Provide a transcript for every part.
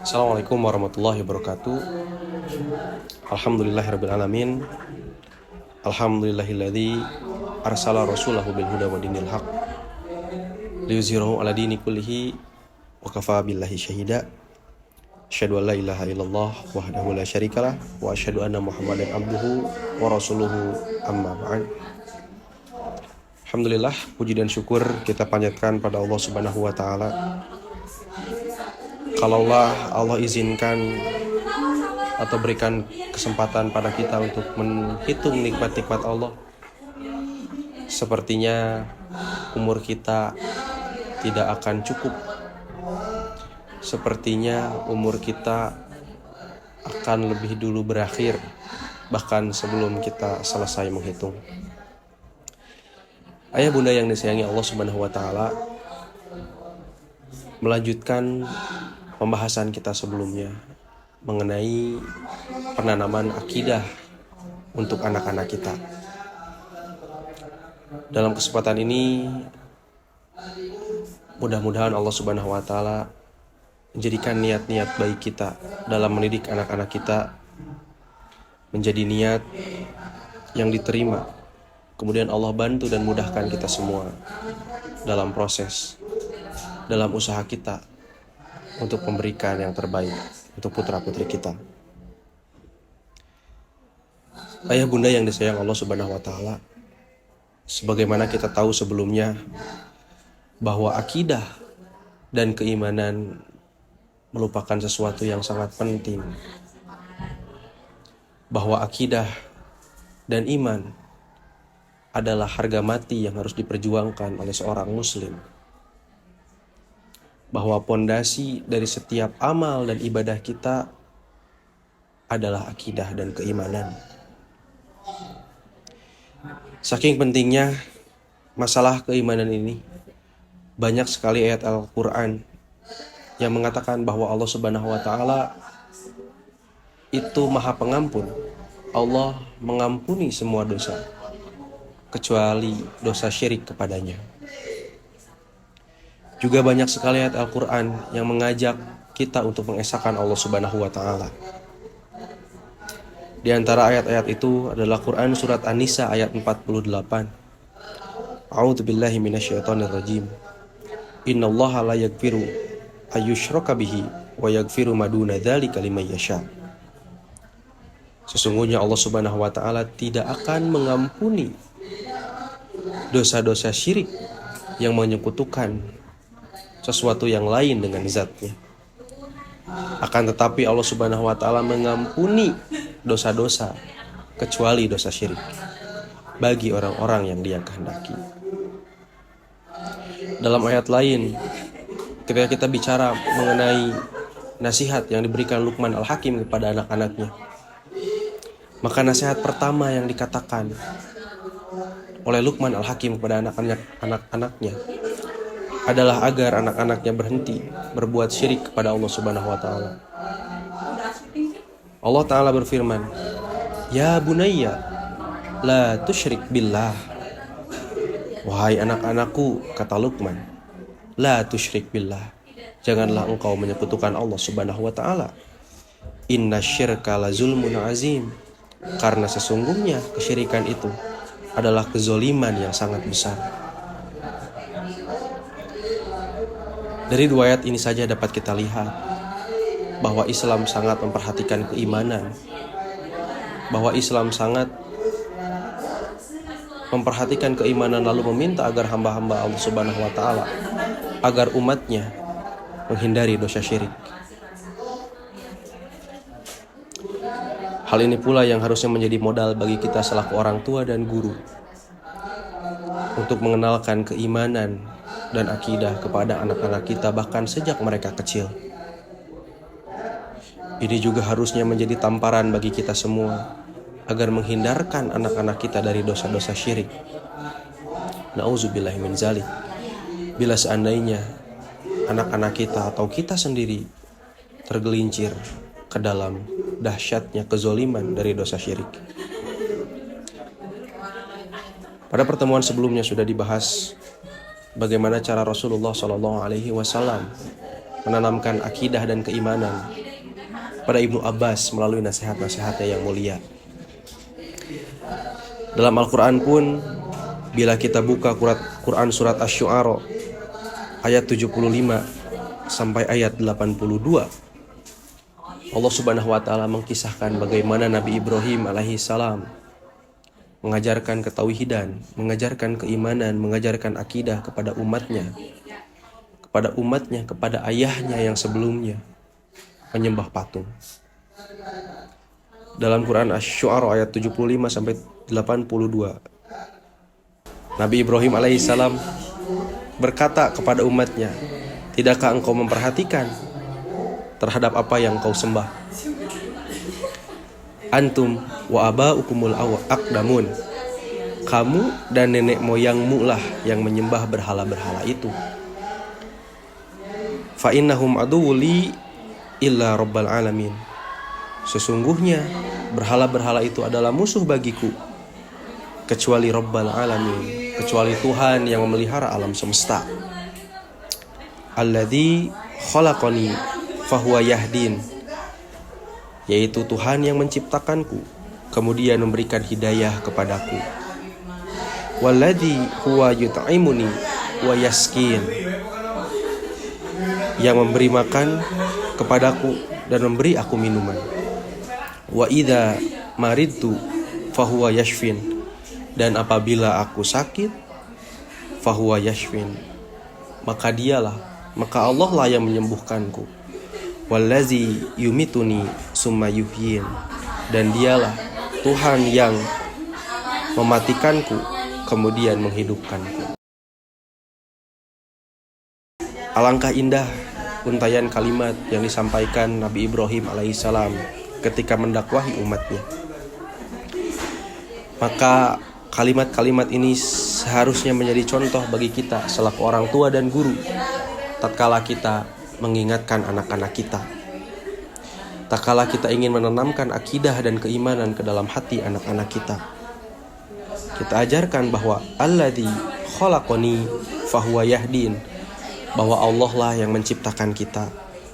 Assalamualaikum warahmatullahi wabarakatuh. Alhamdulillahirrabbilalamin. Alhamdulillahilladzi arsala rasulahu bil huda wa dinil haq liyuzhirahu ala dini kullihi wa kafa billahi syahida. Asyhadu an la ilaha illallah wahdahu la syarikalah wa asyhadu anna Muhammadan abduhu wa rasuluhu amma ba'd. Alhamdulillah, puji dan syukur kita panjatkan pada Allah Subhanahu wa taala. Kalaulah Allah izinkan atau berikan kesempatan pada kita untuk menghitung nikmat-nikmat Allah, sepertinya umur kita tidak akan cukup. Sepertinya umur kita akan lebih dulu berakhir, bahkan sebelum kita selesai menghitung. Ayah bunda yang disayangi Allah Subhanahu wa taala, melanjutkan pembahasan kita sebelumnya mengenai penanaman akidah untuk anak-anak kita. Dalam kesempatan ini, mudah-mudahan Allah Subhanahu wa taala menjadikan niat-niat baik kita dalam mendidik anak-anak kita menjadi niat yang diterima. Kemudian Allah bantu dan mudahkan kita semua dalam proses, dalam usaha kita untuk memberikan yang terbaik untuk putra-putri kita. Ayah bunda yang disayang Allah Subhanahu wa taala, sebagaimana kita tahu sebelumnya bahwa akidah dan keimanan merupakan sesuatu yang sangat penting. Bahwa akidah dan iman adalah harga mati yang harus diperjuangkan oleh seorang muslim. Bahwa pondasi dari setiap amal dan ibadah kita adalah akidah dan keimanan. Saking pentingnya masalah keimanan ini, banyak sekali ayat Al-Quran yang mengatakan bahwa Allah Subhanahu wa taala itu Maha Pengampun. Allah mengampuni semua dosa kecuali dosa syirik kepadanya. Juga banyak sekali ayat Al-Quran yang mengajak kita untuk mengesahkan Allah Subhanahu wa ta'ala. Di antara ayat-ayat itu adalah Quran surat An-Nisa ayat 48. A'udzu billahi minasyaitonir rajim. Innallaha la yaghfiru ayyushraka bihi wa yaghfiru ma duna dzalika liman yasha. Sesungguhnya Allah Subhanahu wa ta'ala tidak akan mengampuni dosa-dosa syirik yang menyekutukan sesuatu yang lain dengan zatnya. Akan tetapi Allah Subhanahu wa ta'ala mengampuni dosa-dosa kecuali dosa syirik bagi orang-orang yang Dia kehendaki. Dalam ayat lain, ketika kita bicara mengenai nasihat yang diberikan Luqman Al-Hakim kepada anak-anaknya, maka nasihat pertama yang dikatakan oleh Luqman Al-Hakim kepada anak-anaknya adalah agar anak-anaknya berhenti berbuat syirik kepada Allah Subhanahu wa taala. Allah taala berfirman, "Ya bunayya, la tusyrik billah." Wahai anak-anakku, kata Luqman, la tusyrik billah. Janganlah engkau menyekutukan Allah Subhanahu wa taala. Inna syirka la zulmun azim. Karena sesungguhnya kesyirikan itu adalah kezoliman yang sangat besar. Dari dua ayat ini saja dapat kita lihat bahwa Islam sangat memperhatikan keimanan, bahwa Islam sangat memperhatikan keimanan lalu meminta agar hamba-hamba Allah Subhanahu wa taala agar umatnya menghindari dosa syirik. Hal ini pula yang harusnya menjadi modal bagi kita selaku orang tua dan guru untuk mengenalkan keimanan dan akidah kepada anak-anak kita bahkan sejak mereka kecil. Ini juga harusnya menjadi tamparan bagi kita semua agar menghindarkan anak-anak kita dari dosa-dosa syirik. Nauzubillahi min dzalik. Bila seandainya anak-anak kita atau kita sendiri tergelincir ke dalam dahsyatnya kezoliman dari dosa syirik. Pada pertemuan sebelumnya sudah dibahas bagaimana cara Rasulullah SAW menanamkan akidah dan keimanan pada Ibnu Abbas melalui nasihat-nasihatnya yang mulia. Dalam Al-Quran pun, bila kita buka Quran surat Asy-Syu'ara ayat 75 sampai ayat 82, Allah Subhanahu wa Ta'ala mengkisahkan bagaimana Nabi Ibrahim alaihi salam mengajarkan ketauhidan, mengajarkan keimanan, mengajarkan akidah kepada umatnya, kepada ayahnya yang sebelumnya menyembah patung. Dalam Quran Asy-Syu'ara ayat 75 sampai 82, Nabi Ibrahim alaihissalam berkata kepada umatnya, "Tidakkah engkau memperhatikan terhadap apa yang kau sembah? Antum wa aba'ukumul aqdamun." Kamu dan nenek moyangmu lah yang menyembah berhala-berhala itu. Fa innahum aduwli illa rabbal alamin. Sesungguhnya berhala-berhala itu adalah musuh bagiku, kecuali Rabbal Alamin, kecuali Tuhan yang memelihara alam semesta. Alladzi khalaqani fahuwa yahdin, yaitu Tuhan yang menciptakanku, kemudian memberikan hidayah kepadaku. Walladzi huwa yut'imuni wa yaskin, yang memberi makan kepadaku dan memberi aku minuman. Wa idza maridtu fahuwa yashfin, dan apabila aku sakit, fahuwa yashfin, maka Allah lah yang menyembuhkanku. Wallazi yumituni summa yuhyin, dan dialah Tuhan yang mematikanku kemudian menghidupkanku. Alangkah indah untayan kalimat yang disampaikan Nabi Ibrahim alaihissalam ketika mendakwahi umatnya. Maka kalimat-kalimat ini seharusnya menjadi contoh bagi kita selaku orang tua dan guru tatkala kita mengingatkan anak-anak kita, tatkala kita ingin menanamkan akidah dan keimanan ke dalam hati anak-anak kita. Kita ajarkan bahwa alladzi khalaqani fahuwa yahdin, bahwa Allah lah yang menciptakan kita,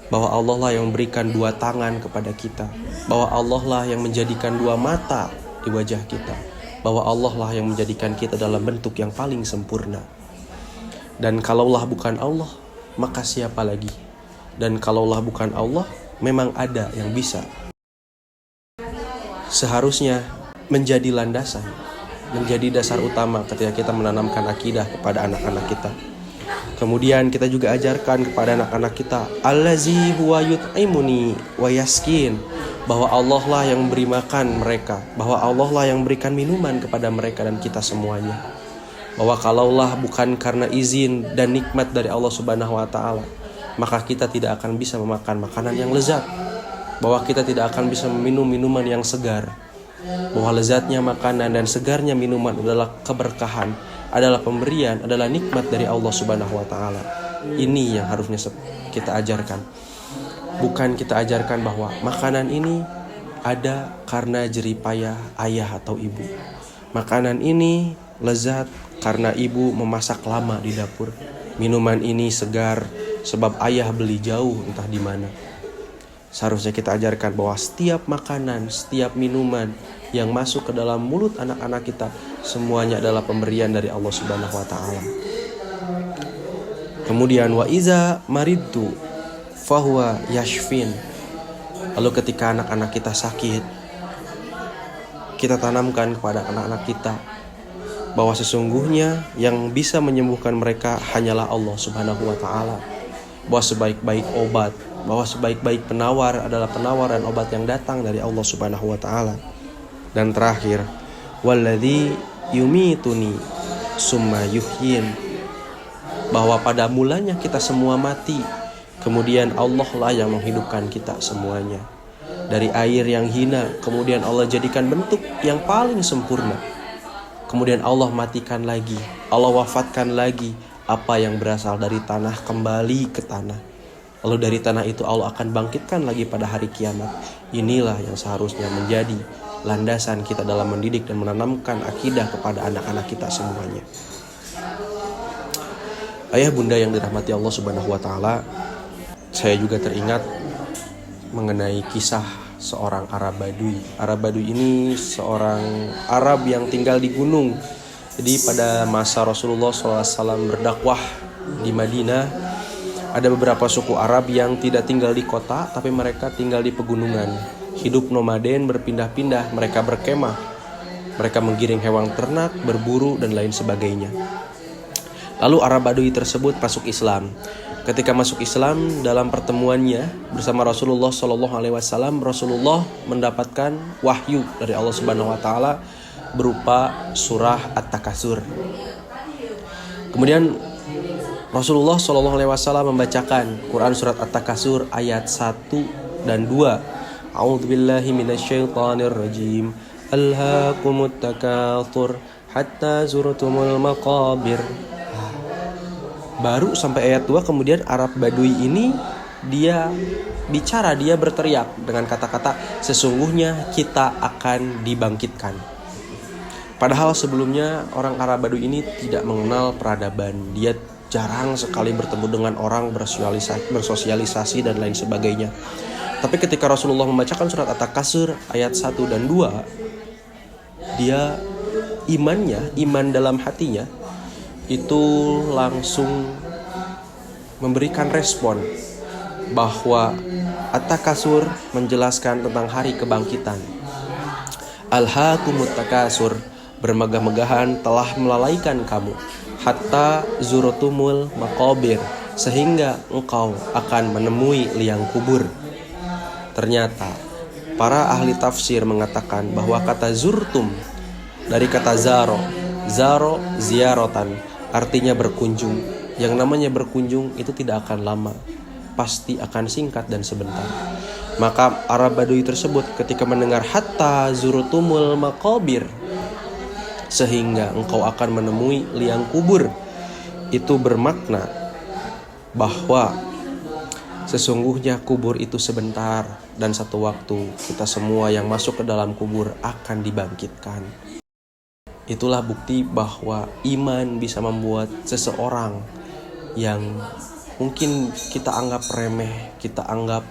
bahwa Allah lah yang memberikan dua tangan kepada kita, bahwa Allah lah yang menjadikan dua mata di wajah kita, bahwa Allah lah yang menjadikan kita dalam bentuk yang paling sempurna. Dan kalaulah bukan Allah, maka siapa lagi? Dan kalaulah bukan Allah, memang ada yang bisa. Seharusnya menjadi landasan, menjadi dasar utama ketika kita menanamkan akidah kepada anak-anak kita. Kemudian kita juga ajarkan kepada anak-anak kita, allazi huwa yut'imuni wa yaskin, bahwa Allah lah yang memberi makan mereka, bahwa Allah lah yang memberikan minuman kepada mereka dan kita semuanya. Bahwa kalaulah bukan karena izin dan nikmat dari Allah Subhanahu wa Ta'ala, maka kita tidak akan bisa memakan makanan yang lezat, bahwa kita tidak akan bisa meminum minuman yang segar, bahwa lezatnya makanan dan segarnya minuman adalah keberkahan, adalah pemberian, adalah nikmat dari Allah Subhanahu wa Ta'ala. Ini yang harusnya kita ajarkan. Bukan kita ajarkan bahwa makanan ini ada karena jeripayah ayah atau ibu. Makanan ini lezat karena ibu memasak lama di dapur. Minuman ini segar sebab ayah beli jauh entah di mana. Seharusnya kita ajarkan bahwa setiap makanan, setiap minuman yang masuk ke dalam mulut anak-anak kita, semuanya adalah pemberian dari Allah Subhanahu wa Ta'ala. Kemudian wa iza maridtu fahuwa yashfin. Lalu ketika anak-anak kita sakit, kita tanamkan kepada anak-anak kita bahwa sesungguhnya yang bisa menyembuhkan mereka hanyalah Allah Subhanahu wa Ta'ala. Bahwa sebaik-baik obat, bahwa sebaik-baik penawar adalah penawaran obat yang datang dari Allah Subhanahu wa Ta'ala. Dan terakhir, walladzi yumituni summa yuhyin, bahwa pada mulanya kita semua mati, kemudian Allah lah yang menghidupkan kita semuanya. Dari air yang hina, kemudian Allah jadikan bentuk yang paling sempurna. Kemudian Allah matikan lagi, Allah wafatkan lagi apa yang berasal dari tanah kembali ke tanah. Lalu dari tanah itu Allah akan bangkitkan lagi pada hari kiamat. Inilah yang seharusnya menjadi landasan kita dalam mendidik dan menanamkan akidah kepada anak-anak kita semuanya. Ayah bunda yang dirahmati Allah Subhanahu wa Ta'ala, Saya juga teringat mengenai kisah seorang Arab Badui. Arab Badui ini seorang Arab yang tinggal di gunung. Jadi pada masa Rasulullah SAW berdakwah di Madinah, ada beberapa suku Arab yang tidak tinggal di kota, tapi mereka tinggal di pegunungan. Hidup nomaden, berpindah-pindah, mereka berkemah. Mereka menggiring hewan ternak, berburu, dan lain sebagainya. Lalu Arab Badui tersebut masuk Islam. Ketika masuk Islam, dalam pertemuannya bersama Rasulullah SAW, Rasulullah mendapatkan wahyu dari Allah Subhanahu Wa Taala berupa surah At-Takasur. Kemudian Rasulullah SAW membacakan Quran surat At-Takasur ayat 1 dan 2. A'udzubillahi minasyaitonirrajim. Alhaakumut takatsur hatta zurtumul maqabir. Baru sampai ayat 2 kemudian Arab Badui ini dia berteriak dengan kata-kata sesungguhnya kita akan dibangkitkan. Padahal sebelumnya orang Arab Badui ini tidak mengenal peradaban. Dia jarang sekali bertemu dengan orang, bersosialisasi dan lain sebagainya. Tapi ketika Rasulullah membacakan surat At-Takasur ayat 1 dan 2, dia iman dalam hatinya itu langsung memberikan respon bahwa At-Takasur menjelaskan tentang hari kebangkitan. Alhaakumut takasur, bermegah-megahan telah melalaikan kamu, hatta zurtumul maqabir, sehingga engkau akan menemui liang kubur. Ternyata para ahli tafsir mengatakan bahwa kata zurtum dari kata zaro ziaratan, artinya berkunjung. Yang namanya berkunjung itu tidak akan lama, pasti akan singkat dan sebentar. Maka Arab Badui tersebut ketika mendengar hatta zurtumul maqabir, sehingga engkau akan menemui liang kubur, itu bermakna bahwa sesungguhnya kubur itu sebentar dan satu waktu kita semua yang masuk ke dalam kubur akan dibangkitkan. Itulah bukti bahwa iman bisa membuat seseorang yang mungkin kita anggap remeh, kita anggap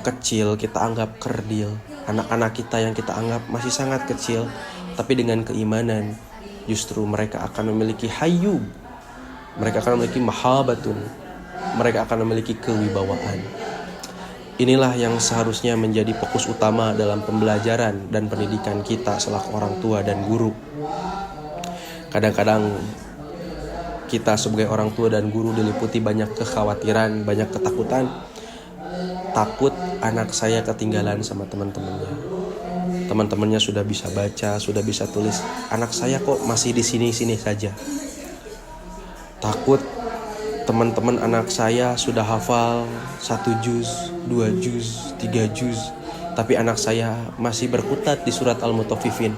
kecil, kita anggap kerdil, anak-anak kita yang kita anggap masih sangat kecil, tapi dengan keimanan justru mereka akan memiliki hayyub, mereka akan memiliki mahabatun, mereka akan memiliki kewibawaan. Inilah yang seharusnya menjadi fokus utama dalam pembelajaran dan pendidikan kita selaku orang tua dan guru. Kadang-kadang kita sebagai orang tua dan guru diliputi banyak kekhawatiran, banyak ketakutan. Takut anak saya ketinggalan sama teman-temannya. Teman-temannya sudah bisa baca, sudah bisa tulis. Anak saya kok masih di sini-sini saja. Takut teman-teman anak saya sudah hafal 1 juz, 2 juz, 3 juz, tapi anak saya masih berkutat di surat Al-Mutaffifin.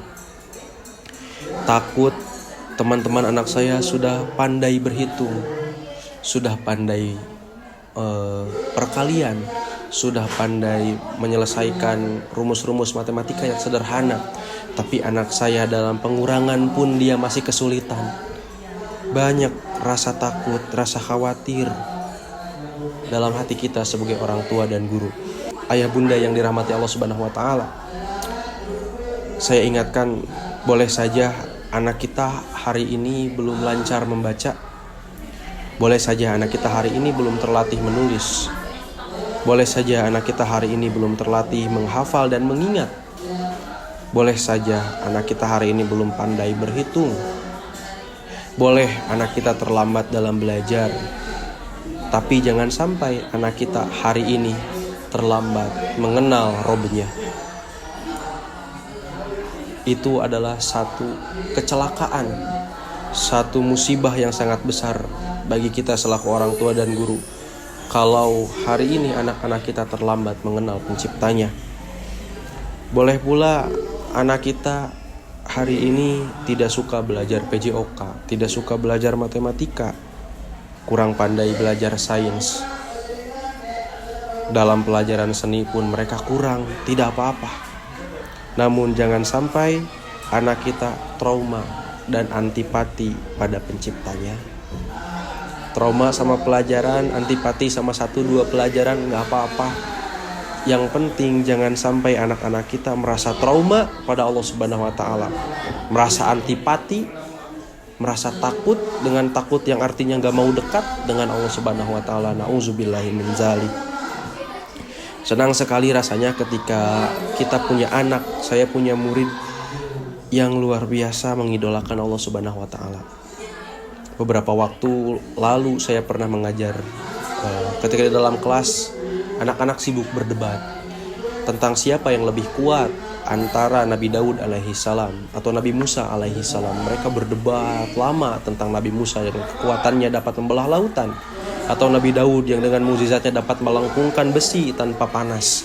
Takut teman-teman anak saya sudah pandai berhitung, sudah pandai perkalian, sudah pandai menyelesaikan rumus-rumus matematika yang sederhana, tapi anak saya dalam pengurangan pun dia masih kesulitan. Banyak rasa takut, rasa khawatir dalam hati kita sebagai orang tua dan guru. Ayah bunda yang dirahmati Allah Subhanahu Wa Taala, saya ingatkan, boleh saja anak kita hari ini belum lancar membaca, boleh saja anak kita hari ini belum terlatih menulis, boleh saja anak kita hari ini belum terlatih menghafal dan mengingat, boleh saja anak kita hari ini belum pandai berhitung, boleh anak kita terlambat dalam belajar, tapi jangan sampai anak kita hari ini terlambat mengenal Robnya. Itu adalah satu kecelakaan, satu musibah yang sangat besar bagi kita selaku orang tua dan guru. Kalau hari ini anak-anak kita terlambat mengenal penciptanya. Boleh pula anak kita hari ini tidak suka belajar PJOK, tidak suka belajar matematika, kurang pandai belajar sains. Dalam pelajaran seni pun mereka kurang, tidak apa-apa. Namun jangan sampai anak kita trauma dan antipati pada penciptanya. Trauma sama pelajaran, antipati sama 1-2 pelajaran nggak apa-apa. Yang penting jangan sampai anak-anak kita merasa trauma pada Allah Subhanahu wa taala, merasa antipati, merasa takut dengan takut yang artinya nggak mau dekat dengan Allah Subhanahu wa taala. Nauzubillahi min dzalik. Senang sekali rasanya ketika kita punya anak, saya punya murid yang luar biasa mengidolakan Allah Subhanahu wa taala. Beberapa waktu lalu saya pernah mengajar, ketika di dalam kelas anak-anak sibuk berdebat tentang siapa yang lebih kuat antara Nabi Daud alaihi salam atau Nabi Musa alaihi salam. Mereka berdebat lama tentang Nabi Musa yang kekuatannya dapat membelah lautan, atau Nabi Daud yang dengan mukjizatnya dapat melengkungkan besi tanpa panas.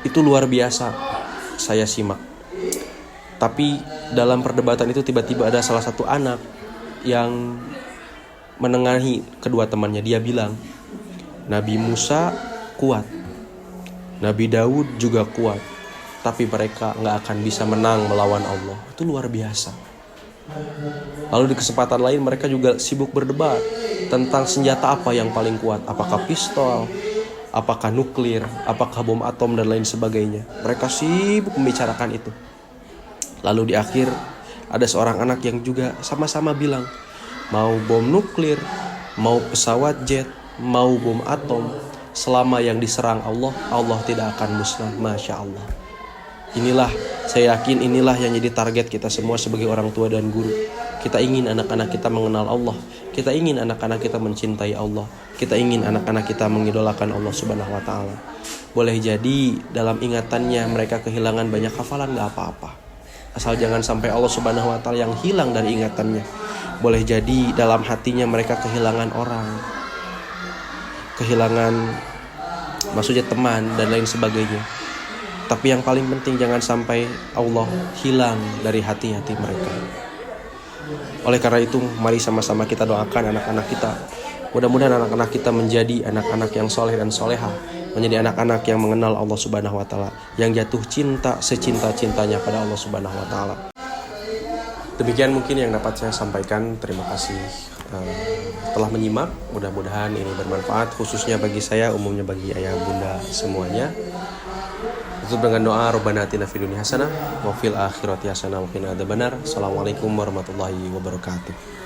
Itu luar biasa saya simak. Tapi dalam perdebatan itu tiba-tiba ada salah satu anak yang menengahi kedua temannya. Dia bilang, Nabi Musa kuat, Nabi Daud juga kuat, tapi mereka gak akan bisa menang melawan Allah. Itu luar biasa. Lalu di kesempatan lain mereka juga sibuk berdebat tentang senjata apa yang paling kuat. Apakah pistol, apakah nuklir, apakah bom atom dan lain sebagainya. Mereka sibuk membicarakan itu. Lalu di akhir ada seorang anak yang juga sama-sama bilang, mau bom nuklir, mau pesawat jet, mau bom atom, selama yang diserang Allah, Allah tidak akan musnah. Masya Allah. Inilah, saya yakin inilah yang jadi target kita semua sebagai orang tua dan guru. Kita ingin anak-anak kita mengenal Allah. Kita ingin anak-anak kita mencintai Allah. Kita ingin anak-anak kita mengidolakan Allah Subhanahu wa taala. Boleh jadi dalam ingatannya mereka kehilangan banyak hafalan, gak apa-apa. Asal jangan sampai Allah Subhanahu wa taala yang hilang dari ingatannya. Boleh jadi dalam hatinya mereka kehilangan orang, kehilangan maksudnya teman dan lain sebagainya. Tapi yang paling penting jangan sampai Allah hilang dari hati-hati mereka. Oleh karena itu mari sama-sama kita doakan anak-anak kita. Mudah-mudahan anak-anak kita menjadi anak-anak yang soleh dan soleha, menjadi anak-anak yang mengenal Allah Subhanahu wa taala, yang jatuh cinta secinta-cintanya pada Allah Subhanahu wa taala. Demikian mungkin yang dapat saya sampaikan. Terima kasih telah menyimak. Mudah-mudahan ini bermanfaat, khususnya bagi saya, umumnya bagi ayah bunda semuanya. Tutup dengan doa, Rabbana atina fid dunya hasanah wa fil akhirati hasanah wa qina adzabannar. Assalamualaikum warahmatullahi wabarakatuh.